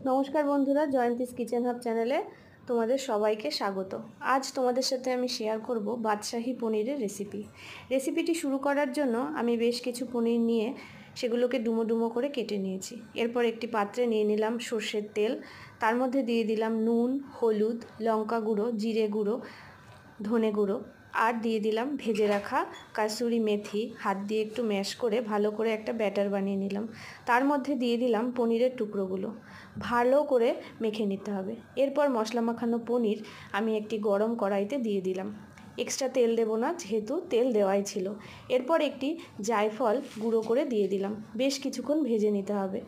নমস্কার বন্ধুরা, জয়ন্তীস kitchen hub চ্যানেলে তোমাদের সবাইকে স্বাগত। আজ তোমাদের সাথে আমি শেয়ার করব বাদশাহী পনিরের রেসিপিটি শুরু করার জন্য আমি বেশ কিছু পনির নিয়ে সেগুলোকে ডুমো ডুমো করে কেটে নিয়েছি। এরপর একটি পাত্রে নিয়ে নিলাম সর্ষের তেল, তার মধ্যে দিয়ে দিলাম নুন, হলুদ, লঙ্কা গুঁড়ো, জিরে গুঁড়ো, ধনে গুঁড়ো আর দিয়ে দিলাম ভেজে রাখা কাসুরি মেথি। হাত দিয়ে একটু ম্যাশ করে ভালো করে একটা ব্যাটার বানিয়ে নিলাম। তার মধ্যে দিয়ে দিলাম পনিরের টুকরোগুলো, ভালো করে মেখে নিতে হবে। এরপর মশলা মাখানো পনির আমি একটি গরম কড়াইতে দিয়ে দিলাম। এক্সট্রা তেল দেবো না, যেহেতু তেল দেওয়াই ছিল। এরপর একটি জায়ফল গুঁড়ো করে দিয়ে দিলাম। বেশ কিছুক্ষণ ভেজে নিতে হবে।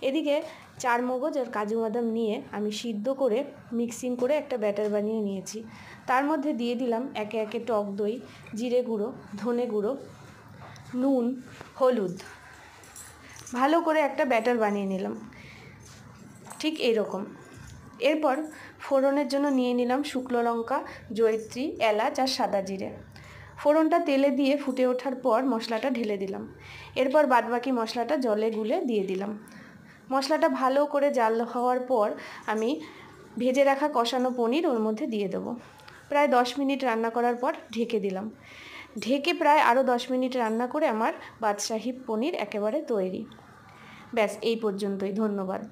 এদিকে চারমগজ আর কাজু বাদাম নিয়ে আমি সিদ্ধ করে মিক্সিং করে একটা ব্যাটার বানিয়ে নিয়েছি। তার মধ্যে দিয়ে দিলাম একে একে টক দই, জিরে গুঁড়ো, ধনে গুঁড়ো, নুন, হলুদ। ভালো করে একটা ব্যাটার বানিয়ে নিলাম, ঠিক এইরকম। এরপর ফোড়নের জন্য নিয়ে নিলাম শুকনো লঙ্কা, জয়িত্রী, এলাচ আর সাদা জিরে। ফোড়নটা তেলে দিয়ে ফুটে ওঠার পর মশলাটা ঢেলে দিলাম। এরপর বাদবাকি মশলাটা জলে গুলে দিয়ে দিলাম। মশলাটা ভালো করে জাল হওয়ার পর আমি ভেজে রাখা কষানো পনির ওর মধ্যে দিয়ে দেবো। প্রায় 10 মিনিট রান্না করার পর ঢেকে দিলাম। ঢেকে প্রায় আরও 10 মিনিট রান্না করে আমার বাদশাহী পনির একেবারে তৈরি। ব্যাস, এই পর্যন্তই। ধন্যবাদ।